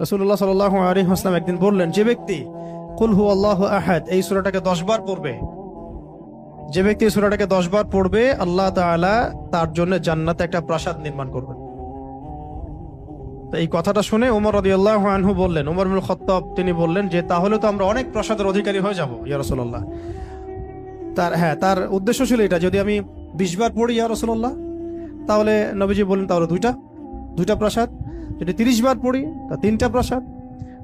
রাসূলুল্লাহ সাল্লাল্লাহু আলাইহি ওয়াসাল্লাম একদিন বললেন, যে ব্যক্তি কুল হুয়াল্লাহু আহাদ এই সূরাটাকে 10 বার পড়বে, যে ব্যক্তি এই সূরাটাকে 10 বার পড়বে, আল্লাহ তাআলা তার জন্য জান্নাতে একটা প্রাসাদ নির্মাণ করবেন। তো এই কথাটা শুনে ওমর রাদিয়াল্লাহু আনহু বললেন, ওমর ইবনুল খাত্তাব তিনি বললেন যে তাহলে তো আমরা অনেক প্রাসাদের অধিকারী হয়ে যাব ইয়া রাসূলুল্লাহ। তার উদ্দেশ্য ছিল এটা, যদি আমি 20 বার পড়ি ইয়া রাসূলুল্লাহ, তাহলে নবীজি বললেন তাহলে দুইটা প্রাসাদ, যদি 30 বার পড়ি তা 3টা প্রাসাদ।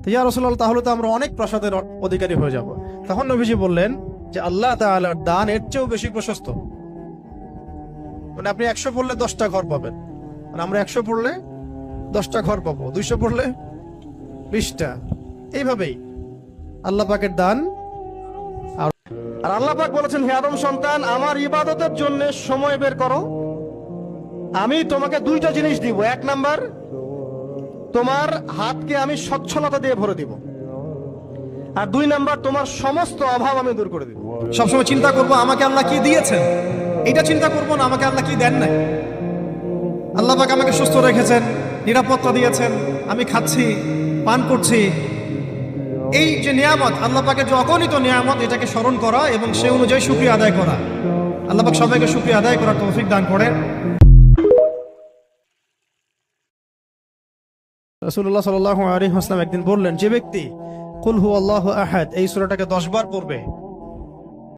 তো ইয়া রাসূলুল্লাহ তাহলে তো আমরা অনেক প্রাসাদের অধিকারী হয়ে যাব। তখন নবীজি বললেন যে আল্লাহ তাআলার দান এর চেয়েও বেশি প্রশস্ত। মানে আপনি 100 পড়লে 10টা ঘর পাবেন, মানে আমরা 100 পড়লে 10টা ঘর পাবো, 200 পড়লে 20টা। এইভাবেই আল্লাহ পাকের দান। আর আল্লাহ পাক বলেছেন, হে আদম সন্তান, আমার ইবাদতের জন্য সময় বের করো, আমি তোমাকে 2টা জিনিস দিব। 1 নাম্বার, তোমার হাতকে আমি সচ্ছলতা দিয়ে ভরে দিব, আর 2 নাম্বার, তোমার সমস্ত অভাব আমি দূর করে দিব। সবসময় চিন্তা করবো আমাকে আল্লাহ কি দিয়েছেন, এটা চিন্তা করবো না আমাকে আল্লাহ কি দেন নাই। আল্লাহ পাক আমাকে সুস্থ রেখেছেন, নিরাপত্তা দিয়েছেন, আমি খাচ্ছি, পান করছি। এই যে নিয়ামত, আল্লাহ পাকের যে অগণিত নিয়ামত, এটাকে স্মরণ করা এবং সে অনুযায়ী শুকরিয়া আদায় করা। আল্লাহ পাক সবাইকে শুকরিয়া আদায় করার তৌফিক দান করেন। রাসূলুল্লাহ সাল্লাল্লাহু আলাইহি ওয়াসাল্লাম একদিন বললেন, যে ব্যক্তি কুল হুয়াল্লাহু আহাদ এই সূরাটাকে 10 বার পড়বে,